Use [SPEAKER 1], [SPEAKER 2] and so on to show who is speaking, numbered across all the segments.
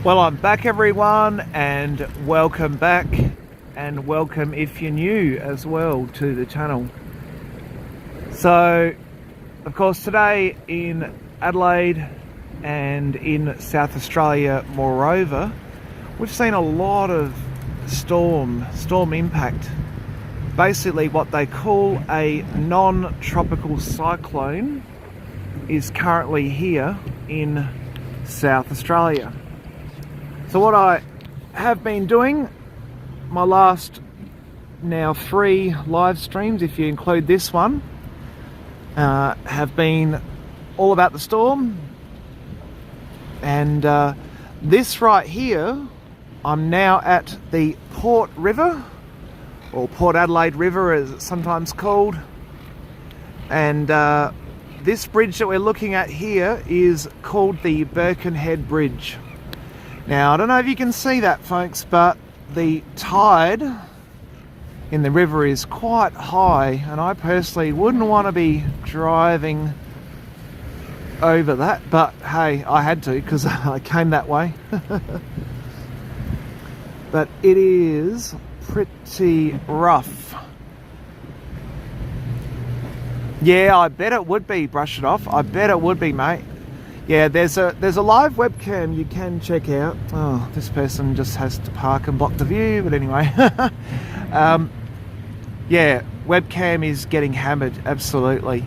[SPEAKER 1] Well, I'm back everyone, and welcome back, and welcome if you're new as well to the channel. So, of course, today in Adelaide and in South Australia, moreover, we've seen a lot of storm impact. Basically what they call a non-tropical cyclone is currently here in South Australia. So what I have been doing, my last now 3 live streams, if you include this one, have been all about the storm. And this right here, I'm now at the Port River, or Port Adelaide River as it's sometimes called. And this bridge that we're looking at here is called the Birkenhead Bridge. Now, I don't know if you can see that, folks, but the tide in the river is quite high, and I personally wouldn't want to be driving over that, but hey, I had to because I came that way. But it is pretty rough. Yeah, I bet it would be. Brush it off. I bet it would be, mate. Yeah, there's a live webcam you can check out. Oh, this person just has to park and block the view, but anyway. Yeah, webcam is getting hammered, absolutely.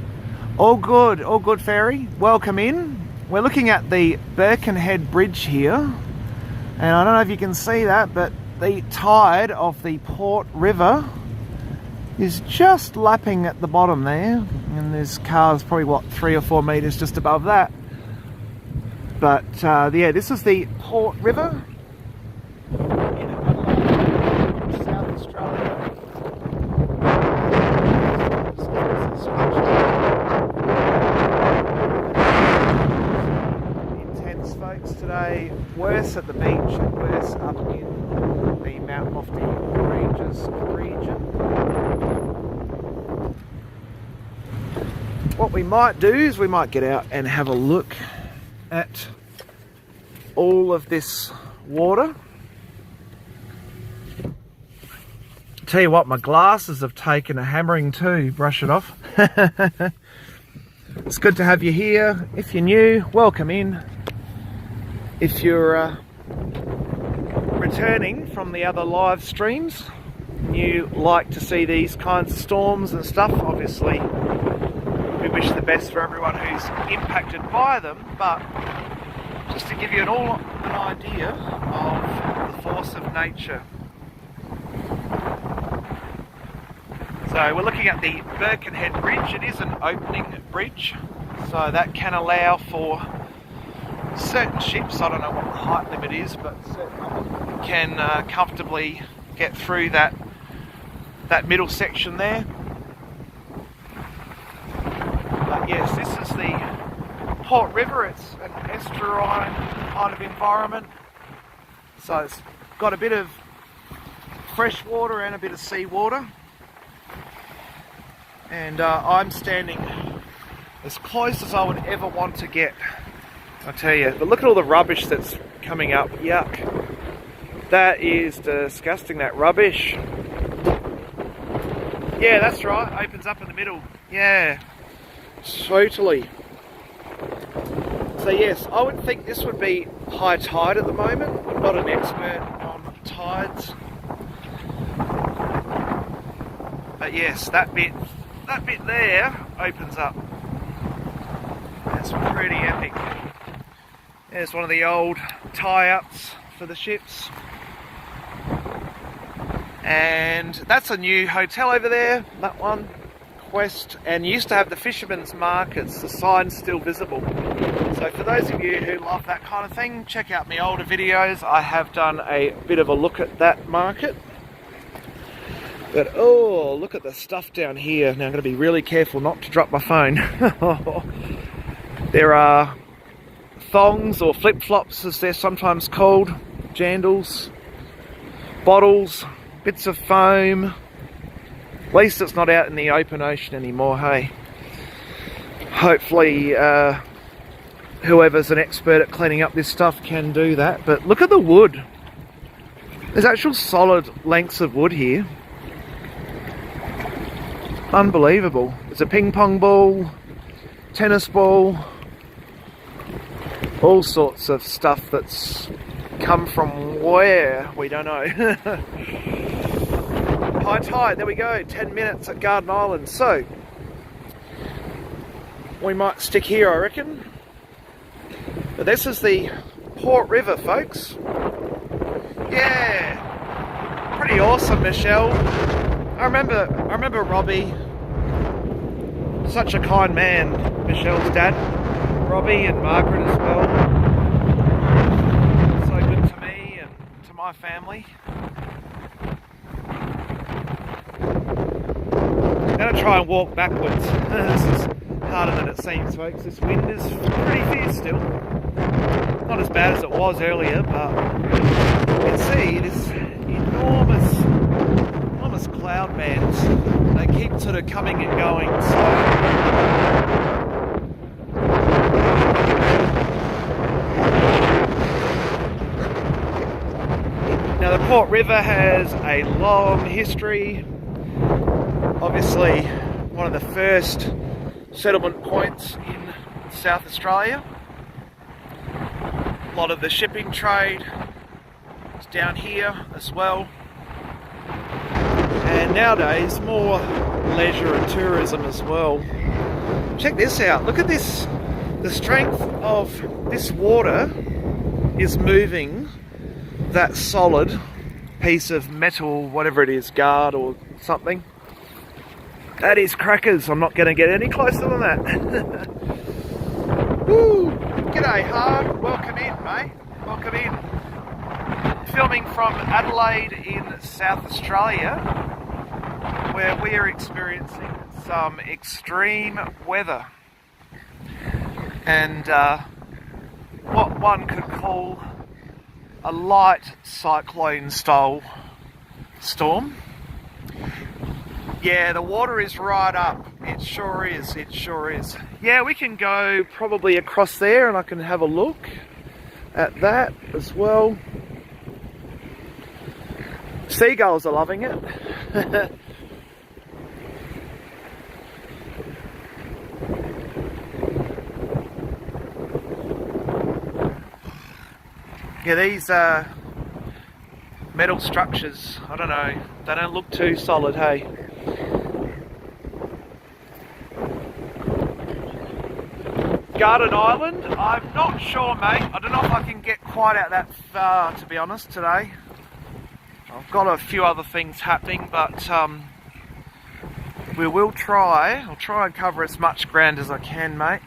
[SPEAKER 1] All good, Fairy. Welcome in. We're looking at the Birkenhead Bridge here, and I don't know if you can see that, but the tide of the Port River is just lapping at the bottom there, and there's cars probably, what, 3 or 4 meters just above that. But yeah, this is the Port River in Adelaide, South Australia. Intense, folks, today. Worse at the beach and worse up in the Mount Lofty Ranges region. What we might do is we might get out and have a look at all of this water. Tell you what, my glasses have taken a hammering too. Brush it off. It's good to have you here. If you're new, welcome in. If you're returning from the other live streams and you like to see these kinds of storms and stuff, obviously we wish the best for everyone who's impacted by them, but just to give you an idea of the force of nature. So we're looking at the Birkenhead Bridge. It is an opening bridge, so that can allow for certain ships, I don't know what the height limit is, but certainly can comfortably get through that middle section there. But yes, this is the Port River. It's an estuarine kind of environment, so it's got a bit of fresh water and a bit of sea water. And I'm standing as close as I would ever want to get, I tell you. But look at all the rubbish that's coming up. Yuck. That is disgusting, that rubbish. Yeah, that's right. Opens up in the middle. Yeah. Totally. So yes, I would think this would be high tide at the moment. I'm not an expert on tides, but yes, that bit there opens up. That's pretty epic. There's one of the old tie-ups for the ships, and that's a new hotel over there. That one. West, and used to have the fishermen's markets. The sign's still visible. So for those of you who love that kind of thing, check out my older videos. I have done a bit of a look at that market. But oh, look at the stuff down here. Now I'm going to be really careful not to drop my phone. There are thongs, or flip-flops as they're sometimes called, jandals, bottles, bits of foam. At least it's not out in the open ocean anymore, hey. Hopefully whoever's an expert at cleaning up this stuff can do that. But look at the wood. There's actual solid lengths of wood here. Unbelievable. There's a ping pong ball, tennis ball, all sorts of stuff that's come from where, we don't know. High tide, there we go, 10 minutes at Garden Island. So, we might stick here, I reckon. But this is the Port River, folks. Yeah, pretty awesome, Michelle. I remember Robbie, such a kind man, Michelle's dad, Robbie, and Margaret as well. So good to me and to my family. I'm going to try and walk backwards. This is harder than it seems, folks. This wind is pretty fierce still. Not as bad as it was earlier, but you can see it is enormous cloud bands. They keep sort of coming and going. So now the Port River has a long history. Obviously one of the first settlement points in South Australia. A lot of the shipping trade is down here as well. And nowadays more leisure and tourism as well. Check this out, look at this. The strength of this water is moving that solid piece of metal, whatever it is, guard or something. That is crackers. I'm not going to get any closer than that. Woo! G'day, Hard. Welcome in, mate. Welcome in. Filming from Adelaide in South Australia, where we are experiencing some extreme weather. And what one could call a light cyclone style storm. Yeah, the water is right up. It sure is, it sure is. Yeah, we can go probably across there and I can have a look at that as well. Seagulls are loving it. Yeah, these metal structures, I don't know, they don't look too solid, hey? Garden Island, I'm not sure, mate. I don't know if I can get quite out that far, to be honest, today. I've got a few other things happening, but we will try. I'll try and cover as much ground as I can, mate.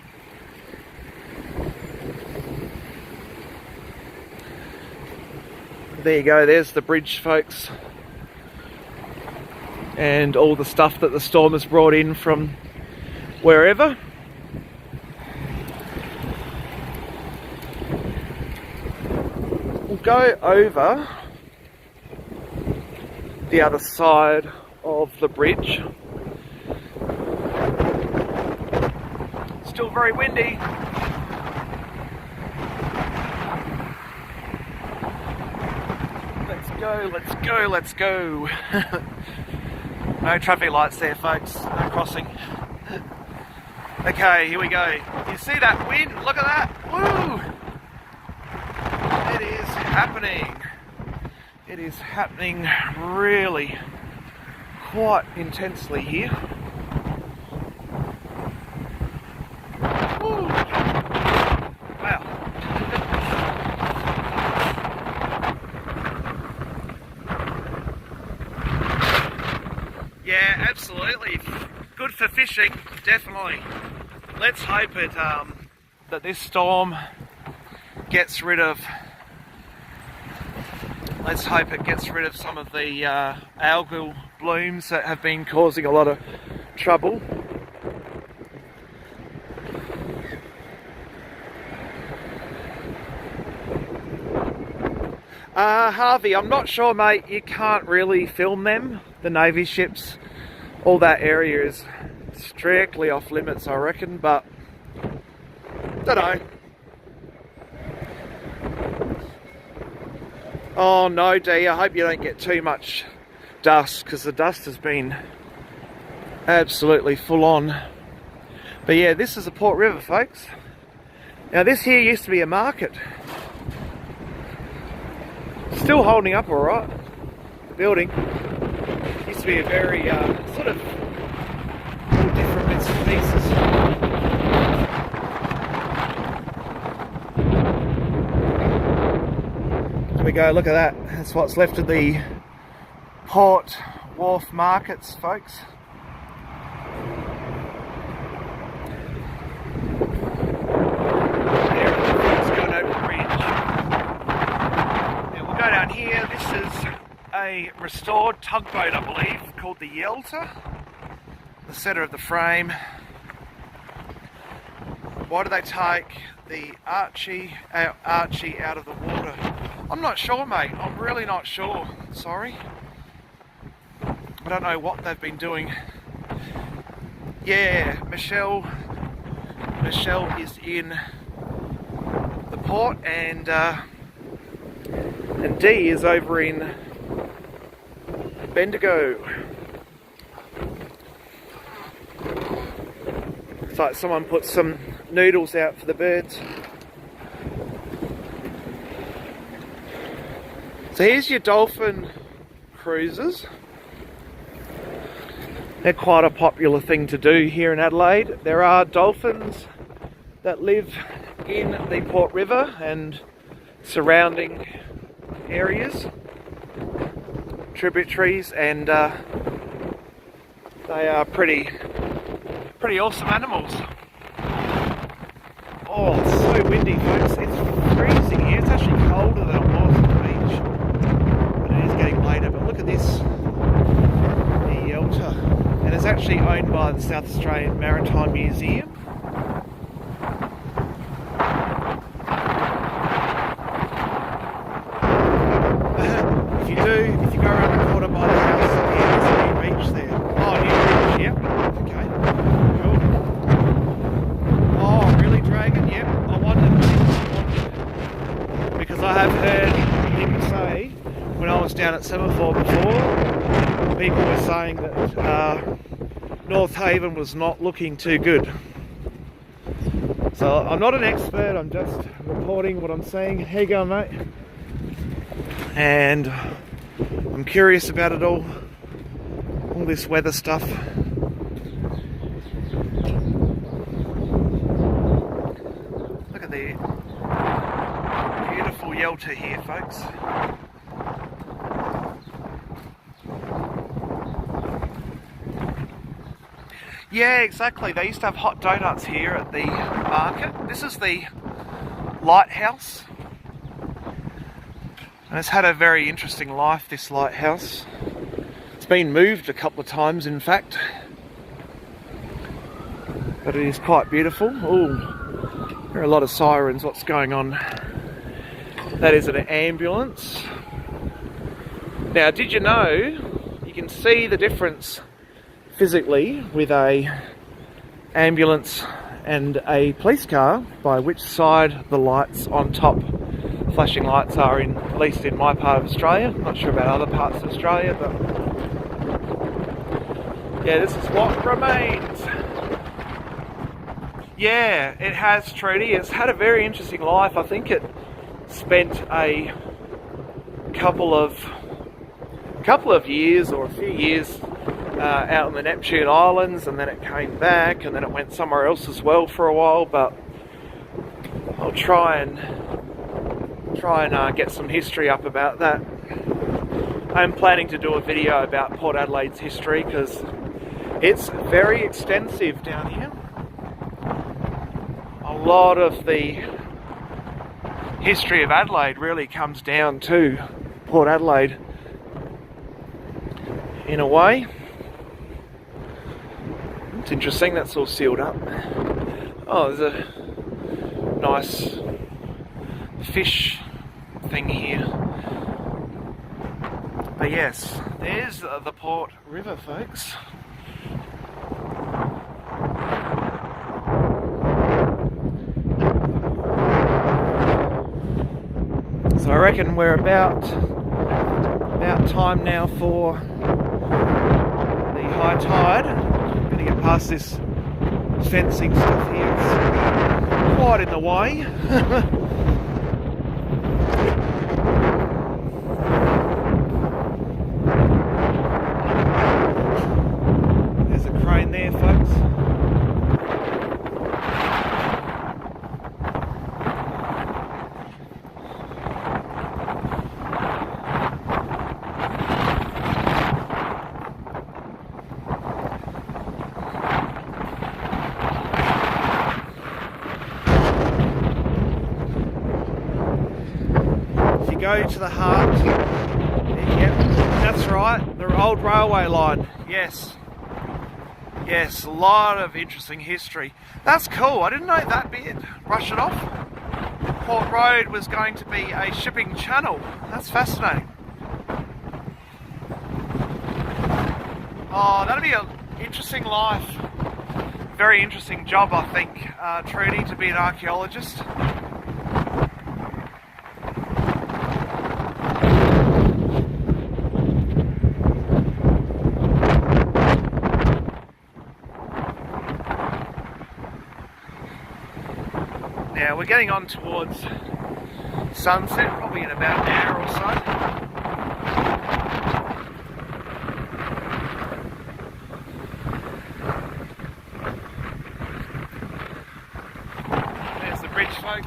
[SPEAKER 1] There you go, there's the bridge, folks. And all the stuff that the storm has brought in from wherever. We'll go over the other side of the bridge. Still very windy. Let's go, let's go, let's go. No traffic lights there, folks. No crossing. Okay, here we go. You see that wind? Look at that. Woo! It is happening. It is happening really quite intensely here. Woo! Wow. Yeah, absolutely. Good for fishing, definitely. Let's hope it that this storm gets rid of. Let's hope it gets rid of some of the algal blooms that have been causing a lot of trouble. Harvey, I'm not sure, mate. You can't really film them, the Navy ships. All that area is strictly off limits, I reckon, but don't know. Oh no, Dee, I hope you don't get too much dust, because the dust has been absolutely full on. But yeah, this is the Port River, folks. Now this here used to be a market. Still holding up alright. The building used to be a very sort of all different bits and pieces. There we go, look at that. That's what's left of the Port Wharf markets, folks. Down here, this is a restored tugboat, I believe, called the Yelta. The centre of the frame. Why do they take the Archie out of the water? I'm not sure, mate. I'm really not sure. Sorry. I don't know what they've been doing. Yeah, Michelle is in the port, and Dee is over in Bendigo. It's like someone put some noodles out for the birds. So here's your dolphin cruises. They're quite a popular thing to do here in Adelaide. There are dolphins that live in the Port River and surrounding areas, tributaries, and they are pretty awesome animals. Oh, it's so windy, folks. It's freezing here. It's actually colder than it was on the beach, but it is getting later. But look at this, the Yelta, and it's actually owned by the South Australian Maritime Museum. If you go around the corner by the house, yeah, there's a new beach there. Oh, new beach, yep. Okay, cool. Oh, really, Dragon? Yep. I wondered, because I have heard people say, when I was down at Semaphore before, people were saying that North Haven was not looking too good. So I'm not an expert, I'm just reporting what I'm seeing. Here you go, mate. And I'm curious about it all this weather stuff. Look at the beautiful Yelta here, folks. Yeah, exactly. They used to have hot donuts here at the market. This is the lighthouse. And it's had a very interesting life, this lighthouse. It's been moved a couple of times, in fact. But it is quite beautiful. Oh, there are a lot of sirens. What's going on? That is an ambulance. Now, did you know you can see the difference physically with a ambulance and a police car by which side the lights on top flashing lights are in, at least in my part of Australia. I'm not sure about other parts of Australia, but yeah, this is what remains. Yeah, it has, Trudy. It's had a very interesting life. I think it spent a couple of years or a few years out on the Neptune Islands, and then it came back, and then it went somewhere else as well for a while. But I'll try and get some history up about that. I'm planning to do a video about Port Adelaide's history because it's very extensive down here. A lot of the history of Adelaide really comes down to Port Adelaide in a way. It's interesting, that's all sealed up. Oh, there's a nice fish thing here. But yes, there's the Port River, folks. So I reckon we're about time now for the high tide. I'm going to get past this fencing stuff here. It's quite in the way. There's a crane there, folks. Go to the heart. Yep, that's right, the old railway line. Yes, a lot of interesting history. That's cool. I didn't know that bit. Brush it off. Port Road was going to be a shipping channel. That's fascinating. Oh, that'd be an interesting life. Very interesting job, I think, Trudy, to be an archaeologist. Now we're getting on towards sunset, probably in about an hour or so. There's the bridge, folks.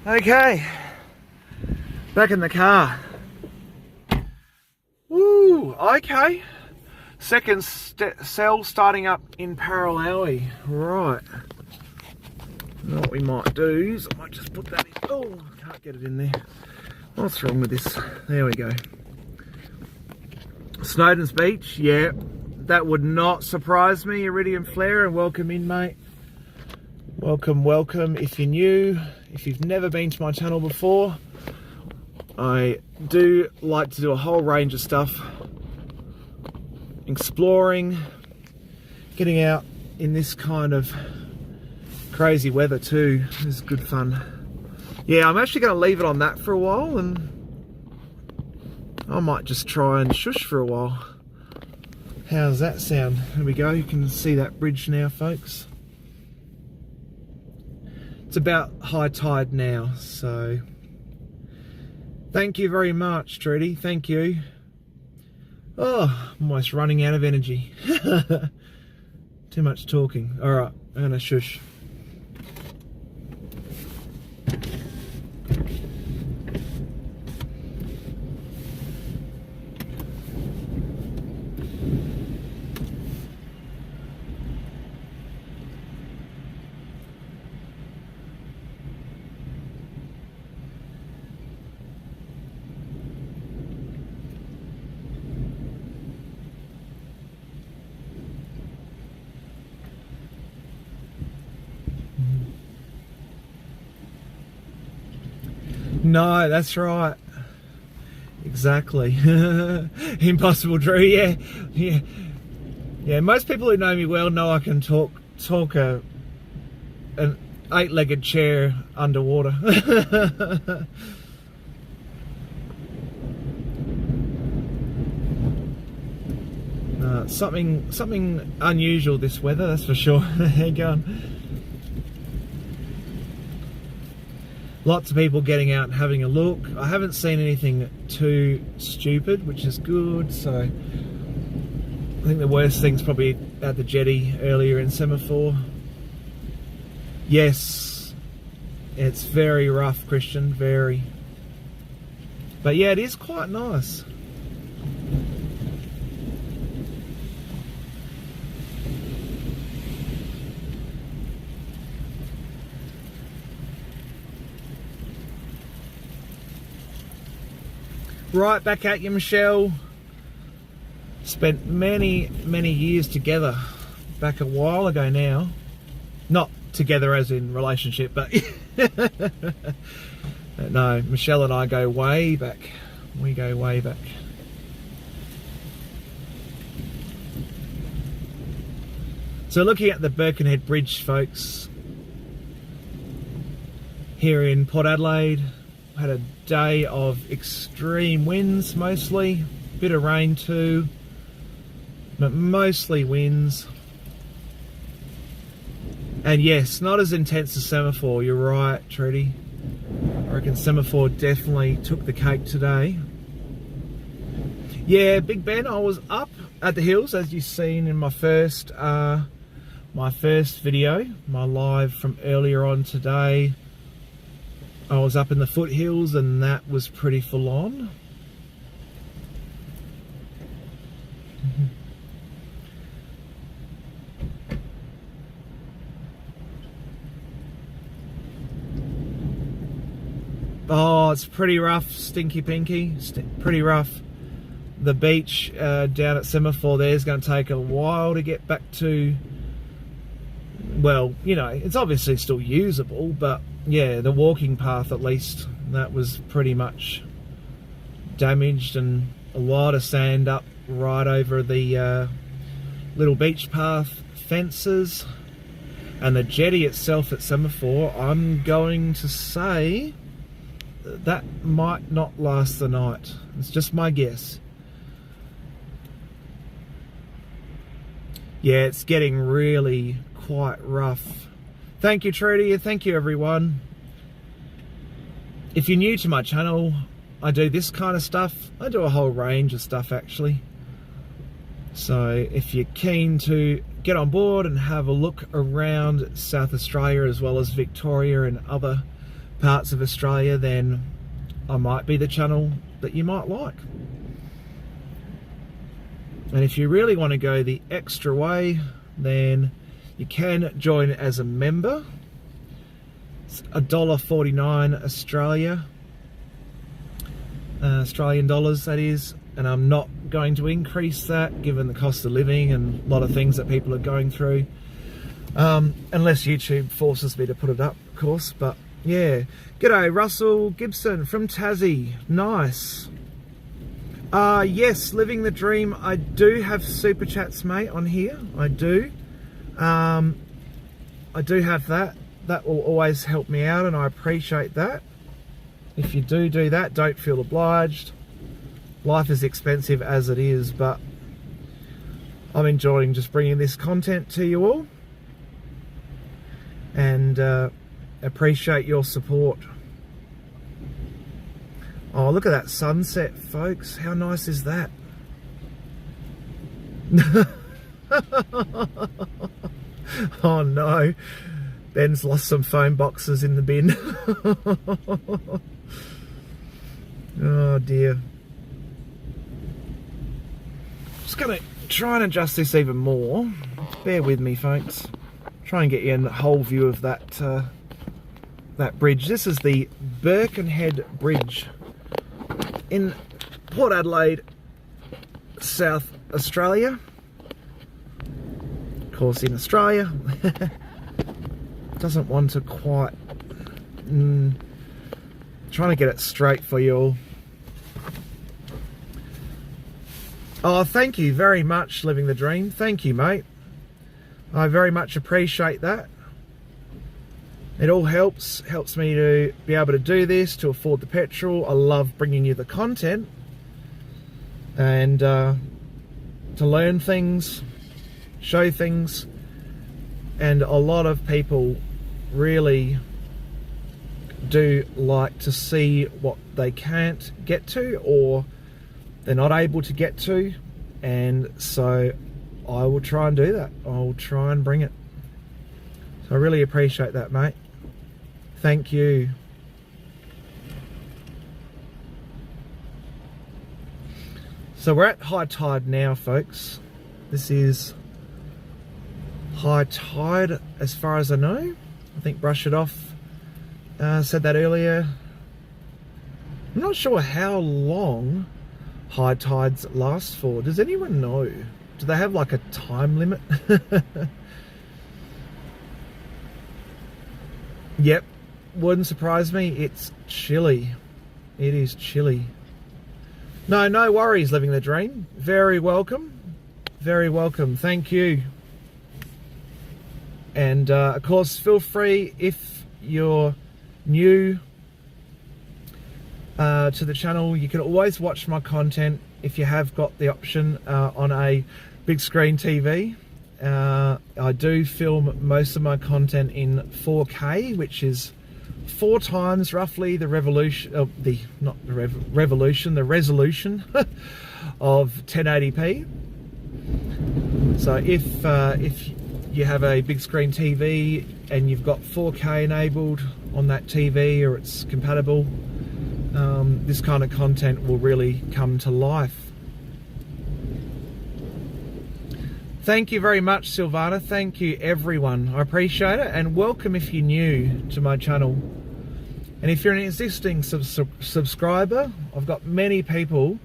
[SPEAKER 1] Okay, back in the car. Woo, okay. Second cell starting up in parallel. Right. Now what we might do is I might just put that in. Oh, can't get it in there. What's wrong with this? There we go. Snowdon's Beach, yeah. That would not surprise me. Iridium flare, and welcome in, mate. Welcome, welcome. If you're new, if you've never been to my channel before, I do like to do a whole range of stuff. Exploring, getting out in this kind of crazy weather too is good fun. Yeah, I'm actually going to leave it on that for a while, and I might just try and shush for a while. How's that sound? There we go, you can see that bridge now, folks. It's about high tide now, so thank you very much, Trudy. Thank you. Oh, I'm almost running out of energy. Too much talking. All right, I'm gonna shush. No, that's right. Exactly. Impossible, Drew. Yeah. Most people who know me well know I can talk an 8-legged chair underwater. Something unusual this weather, that's for sure. How you going? Lots of people getting out and having a look. I haven't seen anything too stupid, which is good. So I think the worst thing's probably at the jetty earlier in Semaphore. Yes, it's very rough, Christian, very. But yeah, it is quite nice. Right back at you, Michelle. Spent many years together back a while ago now. Not together as in relationship, but no, Michelle and I go way back. We go way back. So looking at the Birkenhead Bridge, folks, here in Port Adelaide, had a day of extreme winds mostly, bit of rain too, but mostly winds. And yes, not as intense as Semaphore, you're right, Trudy. I reckon Semaphore definitely took the cake today. Yeah, Big Ben, I was up at the hills, as you've seen in my first video, my live from earlier on today. I was up in the foothills and that was pretty full on. Oh, it's pretty rough, Stinky Pinky, pretty rough. The beach down at Semaphore there is going to take a while to get back to, well, you know, it's obviously still usable, but yeah, the walking path at least, that was pretty much damaged, and a lot of sand up right over the little beach path fences. And the jetty itself at Semaphore, I'm going to say that might not last the night. It's just my guess. Yeah, it's getting really quite rough. Thank you, Trudy, and thank you, everyone. If you're new to my channel, I do this kind of stuff. I do a whole range of stuff, actually. So if you're keen to get on board and have a look around South Australia as well as Victoria and other parts of Australia, then I might be the channel that you might like. And if you really want to go the extra way, then you can join as a member. It's $1.49 Australian dollars, that is. And I'm not going to increase that given the cost of living and a lot of things that people are going through. Unless YouTube forces me to put it up, of course. But yeah. G'day, Russell Gibson from Tassie. Nice. Yes, living the dream. I do have super chats, mate, on here. I do. I do have that. That will always help me out, and I appreciate that. If you do that, don't feel obliged. Life is expensive as it is, but I'm enjoying just bringing this content to you all, and appreciate your support. Oh, look at that sunset, folks. How nice is that? Oh no, Ben's lost some phone boxes in the bin. Oh dear. Just gonna try and adjust this even more. Bear with me, folks. Try and get you a whole view of that that bridge. This is the Birkenhead Bridge in Port Adelaide, South Australia. Of course, in Australia, doesn't want to quite trying to get it straight for you all. Oh, thank you very much, Living the Dream. Thank you, mate. I very much appreciate that. It all helps me to be able to do this, to afford the petrol. I love bringing you the content and to learn things, show things, and a lot of people really do like to see what they can't get to or they're not able to get to, and so I will try and do that. I'll try and bring it. So I really appreciate that, mate. Thank you. So we're at high tide now, folks. This is high tide as far as I know. I think Brush It Off said that earlier. I'm not sure how long high tides last for. Does anyone know? Do they have like a time limit? Yep, wouldn't surprise me. It's chilly. It is chilly. No worries, living the dream. Very welcome. Very welcome. Thank you. And of course, feel free, if you're new to the channel, you can always watch my content if you have got the option on a big screen TV. I do film most of my content in 4K, which is 4 times roughly the resolution of 1080p. So if you have a big screen TV and you've got 4K enabled on that TV, or it's compatible, this kind of content will really come to life. Thank you very much, Silvana. Thank you, everyone. I appreciate it, and welcome if you're new to my channel. And if you're an existing subscriber, I've got many people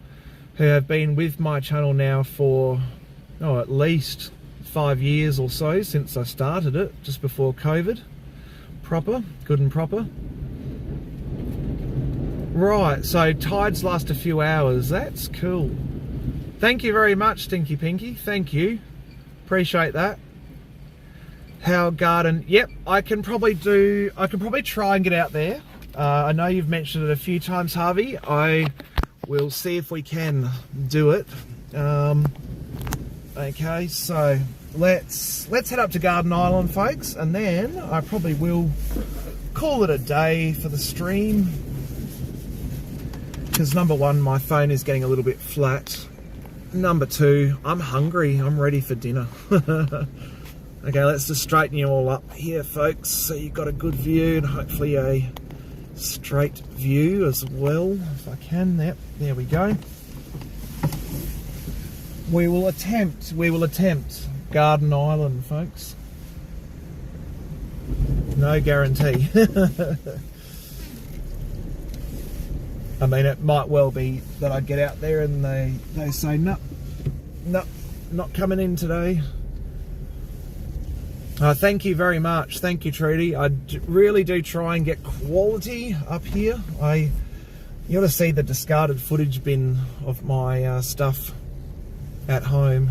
[SPEAKER 1] who have been with my channel now for at least 5 years or so, since I started it just before COVID. Good and proper. Right, so tides last a few hours. That's cool. Thank you very much, Stinky Pinky. Thank you. Appreciate that. How garden? Yep, I can probably try and get out there. I know you've mentioned it a few times, Harvey. I will see if we can do it. Okay, so let's head up to Garden Island, folks, and then I probably will call it a day for the stream, because number one, my phone is getting a little bit flat. Number two, I'm hungry. I'm ready for dinner. Okay, let's just straighten you all up here, folks, so you've got a good view, and hopefully a straight view as well, if I can. Yep, there we go. We will attempt Garden Island, folks. No guarantee. I mean, it might well be that I get out there and they say, no, not coming in today. Thank you very much. Thank you, Trudy. I really do try and get quality up here. You ought to see the discarded footage bin of my stuff at home.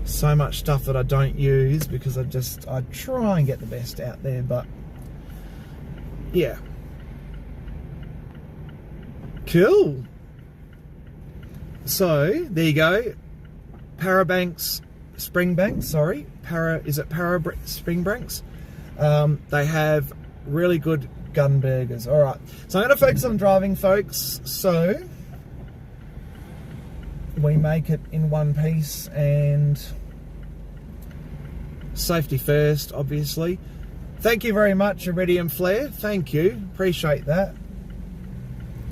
[SPEAKER 1] So much stuff that I don't use because I try and get the best out there, but yeah. Cool. So there you go. Springbanks, sorry. Springbanks? They have really good gun burgers. All right. So I'm going to focus on driving, folks. So we make it in one piece, and safety first, obviously. Thank you very much, Iridium Flare. Thank you. Appreciate that.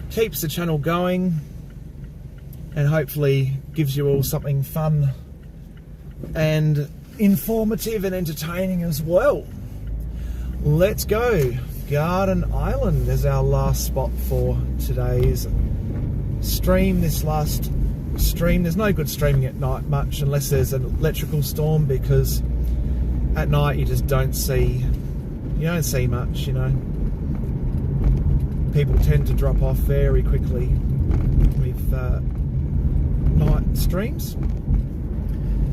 [SPEAKER 1] Keeps the channel going and hopefully gives you all something fun and informative and entertaining as well. Let's go. Garden Island is our last spot for today's stream. This last stream, there's no good streaming at night much unless there's an electrical storm, because at night you just don't see much, you know. People tend to drop off very quickly with night streams.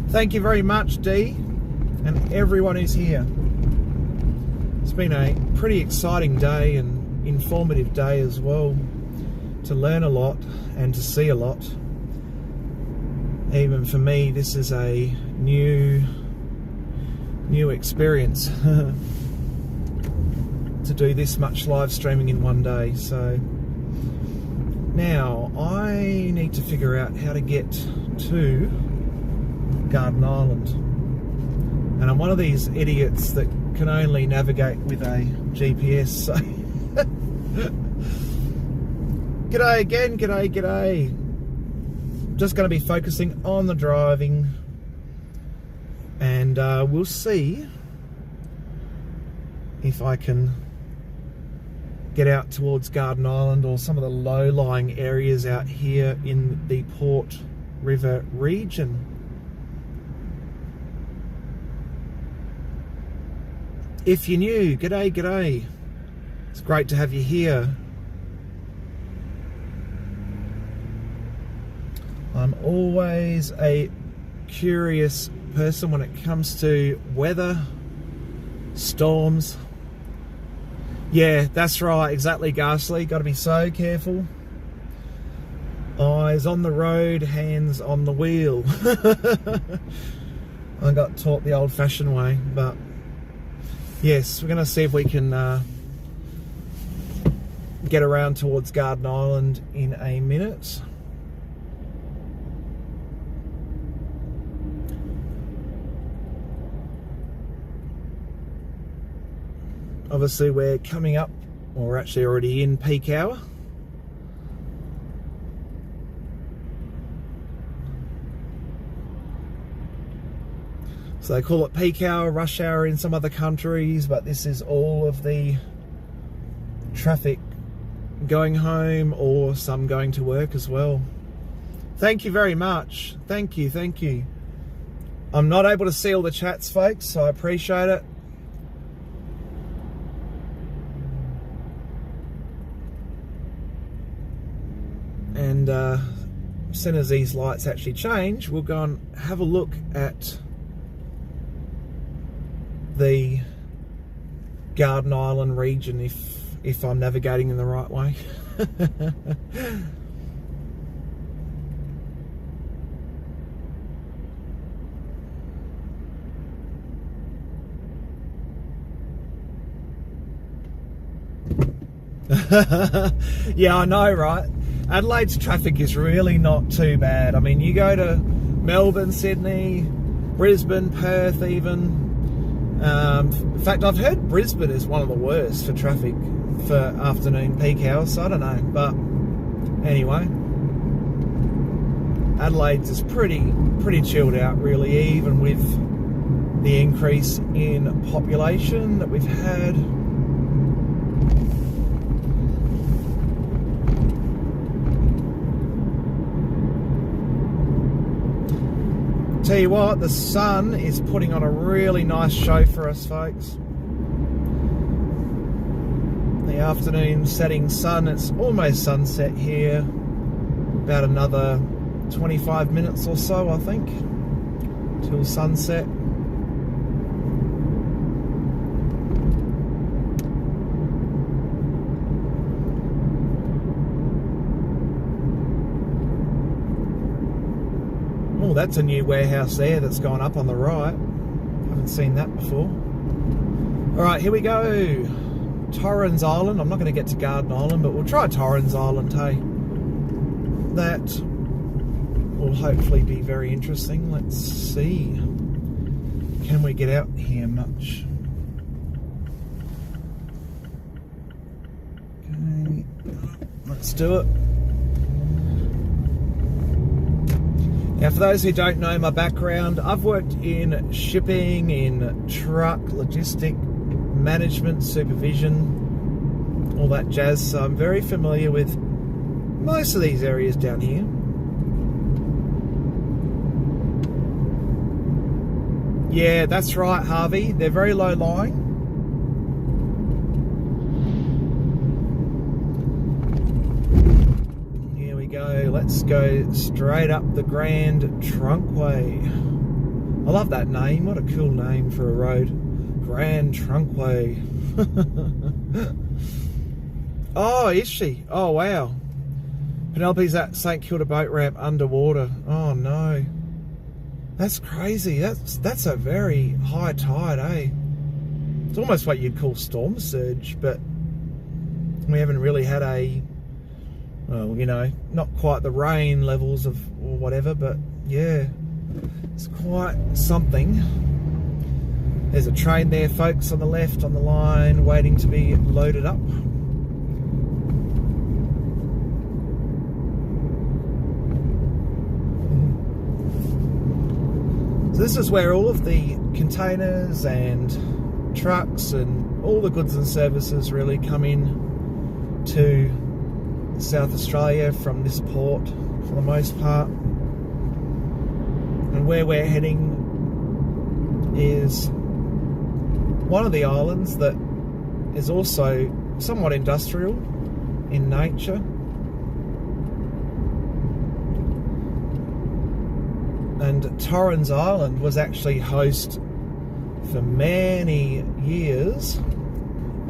[SPEAKER 1] Thank you very much, Dee, and everyone who's here. It's been a pretty exciting day and informative day as well, to learn a lot and to see a lot. Even for me, this is a new experience. To do this much live streaming in one day. So now I need to figure out how to get to Garden Island, and I'm one of these idiots that can only navigate with a GPS, so g'day again, g'day. Just going to be focusing on the driving, and we'll see if I can get out towards Garden Island or some of the low-lying areas out here in the Port River region. If you're new, g'day. It's great to have you here. I'm always a curious person when it comes to weather, storms. Yeah, that's right, exactly, Ghastly. Got to be so careful. Eyes on the road, hands on the wheel. I got taught the old-fashioned way, but yes, we're going to see if we can get around towards Garden Island in a minute. Obviously we're coming up, or we're actually already in peak hour. So they call it peak hour, rush hour in some other countries, but this is all of the traffic going home or some going to work as well. Thank you very much. Thank you. I'm not able to see all the chats, folks, so I appreciate it. And as soon as these lights actually change, we'll go and have a look at the Garden Island region if I'm navigating in the right way. Yeah, I know, right? Adelaide traffic is really not too bad. I mean, you go to Melbourne, Sydney, Brisbane, Perth even. In fact, I've heard Brisbane is one of the worst for traffic for afternoon peak hours, so I don't know. But anyway, Adelaide's is pretty chilled out, really, even with the increase in population that we've had. Tell you what, the sun is putting on a really nice show for us, folks. The afternoon setting sun, it's almost sunset here. About another 25 minutes or so, I think, till sunset. Oh, that's a new warehouse there that's gone up on the right. Haven't seen that before. Alright, here we go. Torrens Island. I'm not going to get to Garden Island, but we'll try Torrens Island, hey. That will hopefully be very interesting. Let's see. Can we get out here much? Okay, let's do it. Now, for those who don't know my background, I've worked in shipping, in truck, logistic, management, supervision, all that jazz, so I'm very familiar with most of these areas down here. Yeah, that's right, Harvey. They're very low lying. Let's go straight up the Grand Trunkway. I love that name. What a cool name for a road. Grand Trunkway. Oh, is she? Oh, wow. Penelope's at St Kilda boat ramp underwater. Oh, no. That's crazy. That's a very high tide, eh? It's almost what you'd call storm surge, but we haven't really had a... well, you know, not quite the rain levels of or whatever, but yeah, it's quite something. There's a train there, folks, on the left on the line, waiting to be loaded up. So this is where all of the containers and trucks and all the goods and services really come in to South Australia from this port for the most part. And where we're heading is one of the islands that is also somewhat industrial in nature. And Torrens Island was actually host for many years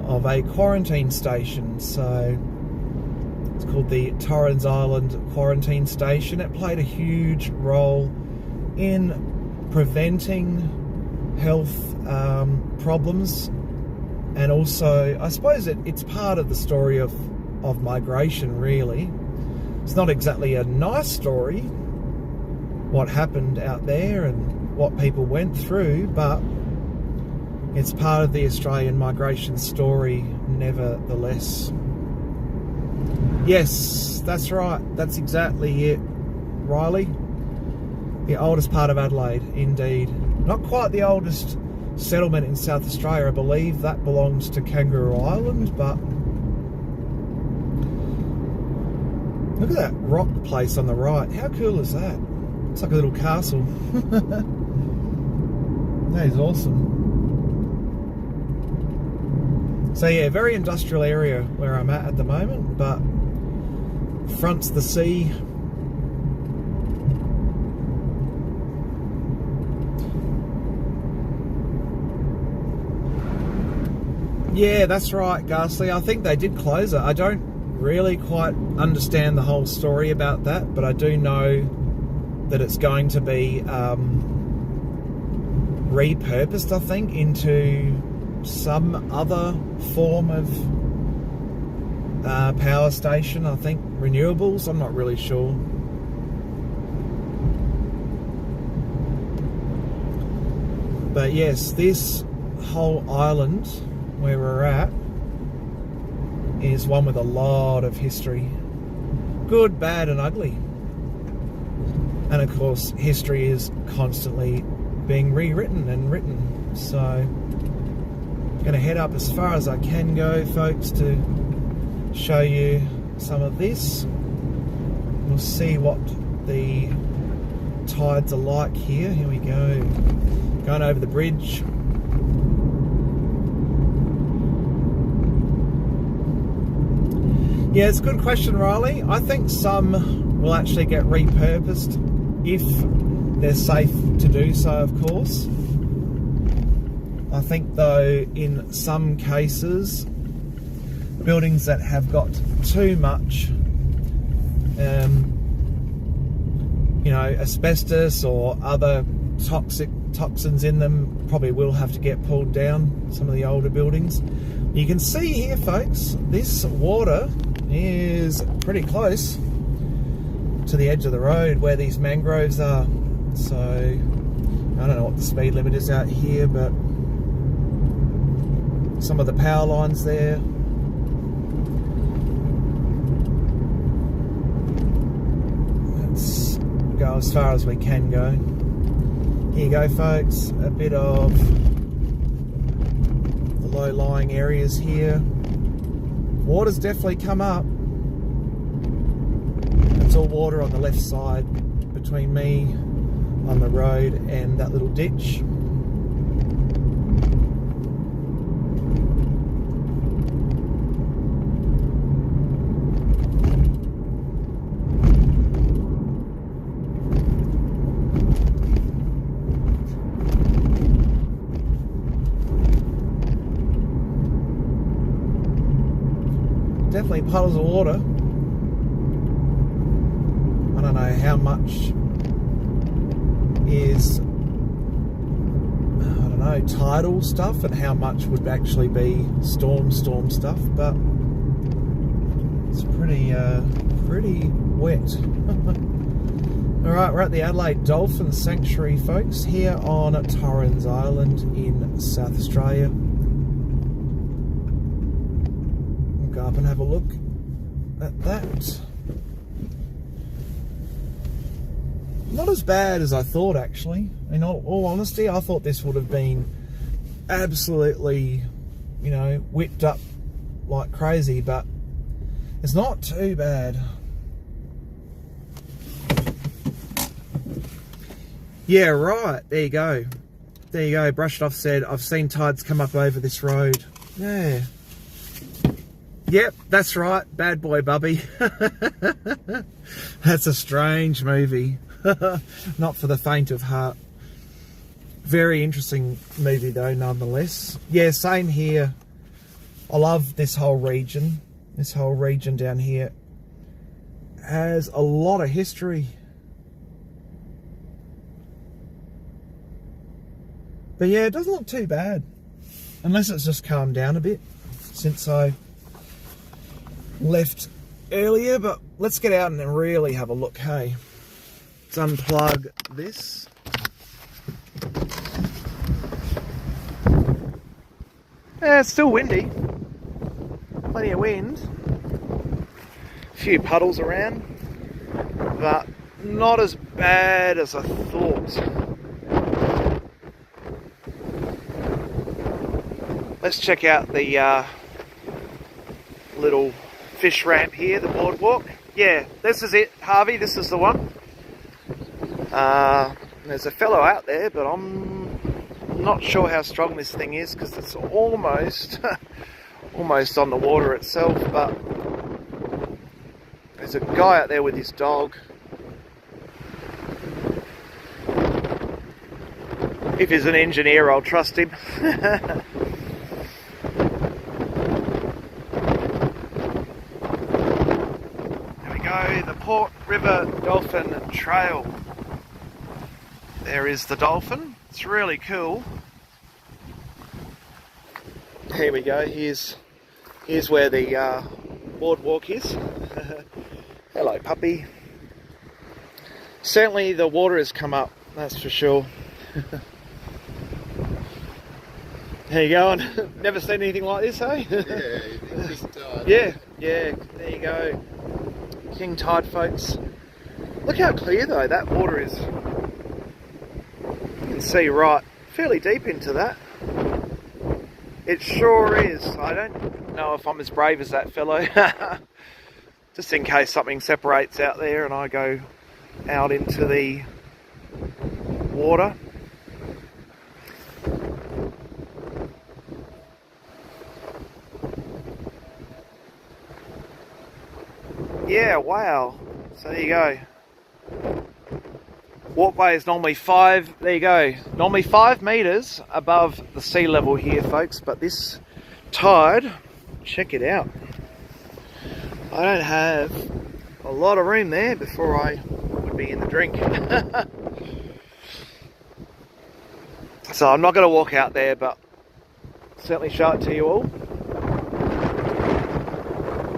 [SPEAKER 1] of a quarantine station. So it's called the Torrens Island Quarantine Station. It played a huge role in preventing health problems, and also I suppose it's part of the story of migration, really. It's not exactly a nice story, what happened out there and what people went through, but it's part of the Australian migration story nevertheless. Yes, that's right, that's exactly it, Riley. The oldest part of Adelaide, indeed. Not quite the oldest settlement in South Australia. I believe that belongs to Kangaroo Island, but look at that rock place on the right. How cool is that? It's like a little castle. That is awesome. So yeah, very industrial area where I'm at the moment, but fronts the sea. Yeah, that's right, Ghastly. I think they did close it. I don't really quite understand the whole story about that, but I do know that it's going to be repurposed, I think, into some other form of power station. I think renewables, I'm not really sure. But yes, this whole island where we're at is one with a lot of history. Good, bad and ugly. And of course, history is constantly being rewritten and written. So I'm going to head up as far as I can go, folks, to show you some of this. We'll see what the tides are like here. Here we go. Going over the bridge. Yeah, it's a good question, Riley. I think some will actually get repurposed if they're safe to do so, of course. I think, though, in some cases, buildings that have got too much, asbestos or other toxins in them probably will have to get pulled down, some of the older buildings. You can see here, folks, this water is pretty close to the edge of the road where these mangroves are. So I don't know what the speed limit is out here, but some of the power lines there. Let's go as far as we can go. Here you go, folks, a bit of the low-lying areas here. Water's definitely come up. It's all water on the left side between me on the road and that little ditch. Definitely puddles of water. I don't know how much is, tidal stuff and how much would actually be storm stuff, but it's pretty wet. Alright, we're at the Adelaide Dolphin Sanctuary, folks, here on Torrens Island in South Australia. We'll go up and have a look at that. Not as bad as I thought, actually. In all honesty, I thought this would have been absolutely, whipped up like crazy, but It's not too bad. Yeah, right. There you go. There you go. Brushed Off said, I've seen tides come up over this road. Yeah. Yep, that's right. Bad Boy Bubby. That's a strange movie. Not for the faint of heart. Very interesting movie though, nonetheless. Yeah, same here. I love this whole region. This whole region down here has a lot of history. But yeah, it doesn't look too bad. Unless it's just calmed down a bit since I left earlier. But let's get out and really have a look, hey. Let's unplug this. Yeah, it's still windy. Plenty of wind. A few puddles around. But not as bad as I thought. Let's check out the little fish ramp here, the boardwalk. Yeah, this is it, Harvey, this is the one. There's a fellow out there, but I'm not sure how strong this thing is because it's almost almost on the water itself, but there's a guy out there with his dog. If he's an engineer, I'll trust him. The Port River Dolphin Trail. There is the dolphin. It's really cool. Here we go. Here's where the boardwalk is. Hello, puppy. Certainly the water has come up, that's for sure. There you go. Never seen anything like this, eh? Yeah, yeah. There you go. King tide, folks. Look how clear though that water is. You can see right fairly deep into that. It sure is. I don't know if I'm as brave as that fellow. Just in case something separates out there and I go out into the water. Yeah, wow. So there you go. Walkway is normally there you go, normally 5 metres above the sea level here, folks, but this tide, check it out. I don't have a lot of room there before I would be in the drink. So I'm not going to walk out there, but certainly show it to you all.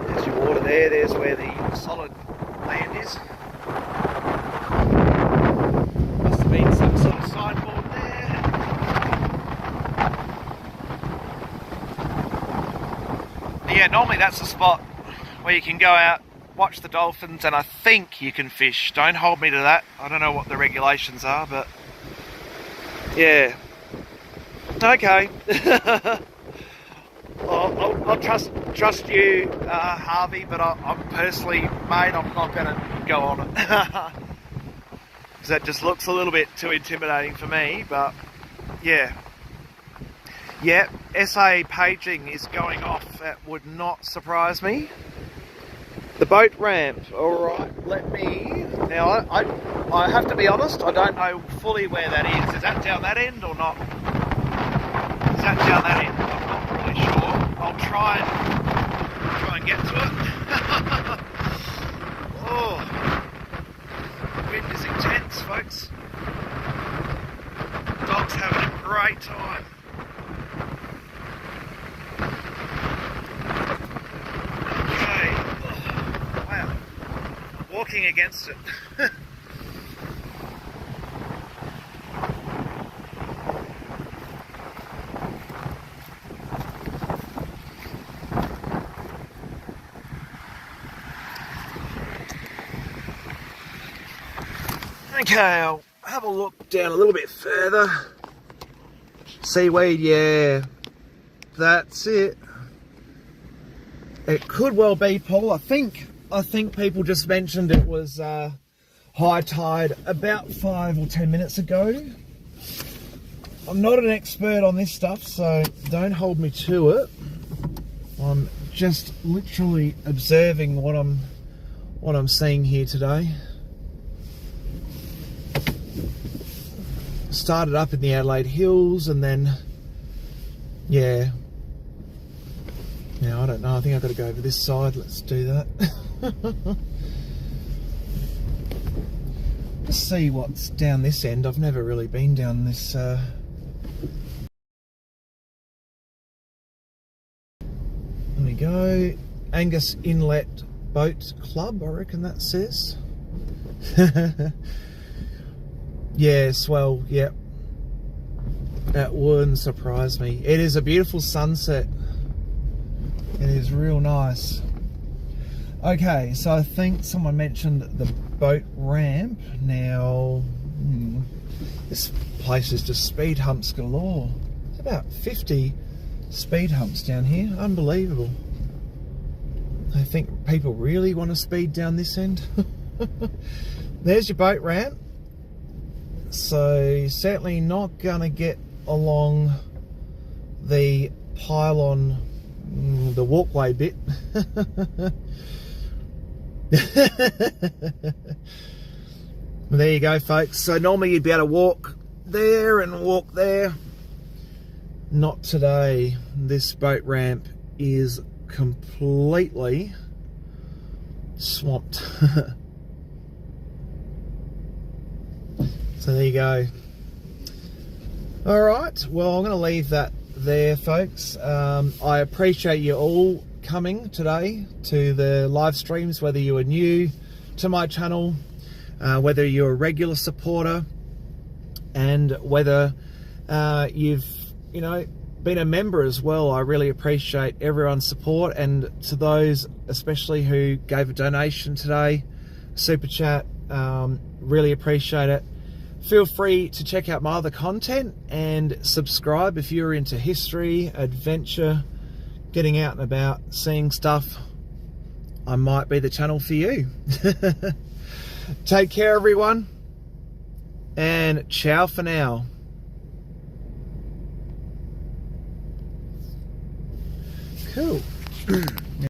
[SPEAKER 1] There's your water there, there's where the solid land is. Must have been some sort of sideboard there. But yeah, normally that's the spot where you can go out, watch the dolphins, and I think you can fish. Don't hold me to that. I don't know what the regulations are, but yeah. Okay. I'll trust you, Harvey, but I'm personally, mate, I'm not going to go on it. Because that just looks a little bit too intimidating for me, but yeah. Yeah, SA paging is going off. That would not surprise me. The boat ramp, alright, let me... Now, I have to be honest, I don't know fully where that is. Is that down that end or not? Is that down that end? I'm not really sure. I'll try and get to it. Oh, wind is intense, folks. Dog's having a great time. Okay. Oh, wow. I'm walking against it. Okay, I'll have a look down a little bit further. Seaweed, yeah, that's it. It could well be, Paul. I think people just mentioned it was high tide about 5 or 10 minutes ago. I'm not an expert on this stuff, so don't hold me to it. I'm just literally observing what I'm seeing here today. Started up in the Adelaide Hills, and then yeah, I don't know, I think I've got to go over this side. Let's do that. Let's see what's down this end. I've never really been down this there we go, Angus Inlet Boat Club, I reckon that says. Yeah, swell, yep. That wouldn't surprise me. It is a beautiful sunset. It is real nice. Okay, so I think someone mentioned the boat ramp. Now, this place is just speed humps galore. There's about 50 speed humps down here. Unbelievable. I think people really want to speed down this end. There's your boat ramp. So certainly not gonna get along the pylon, the walkway bit. There you go, folks. So normally you'd be able to walk there and walk there. Not today. This boat ramp is completely swamped. So there you go. All right, well, I'm going to leave that there, folks. I appreciate you all coming today to the live streams, whether you are new to my channel, whether you're a regular supporter, and whether you've been a member as well. I really appreciate everyone's support, and to those especially who gave a donation today, super chat, really appreciate it. Feel free to check out my other content and subscribe if you're into history, adventure, getting out and about, seeing stuff. I might be the channel for you. Take care, everyone, and ciao for now. Cool.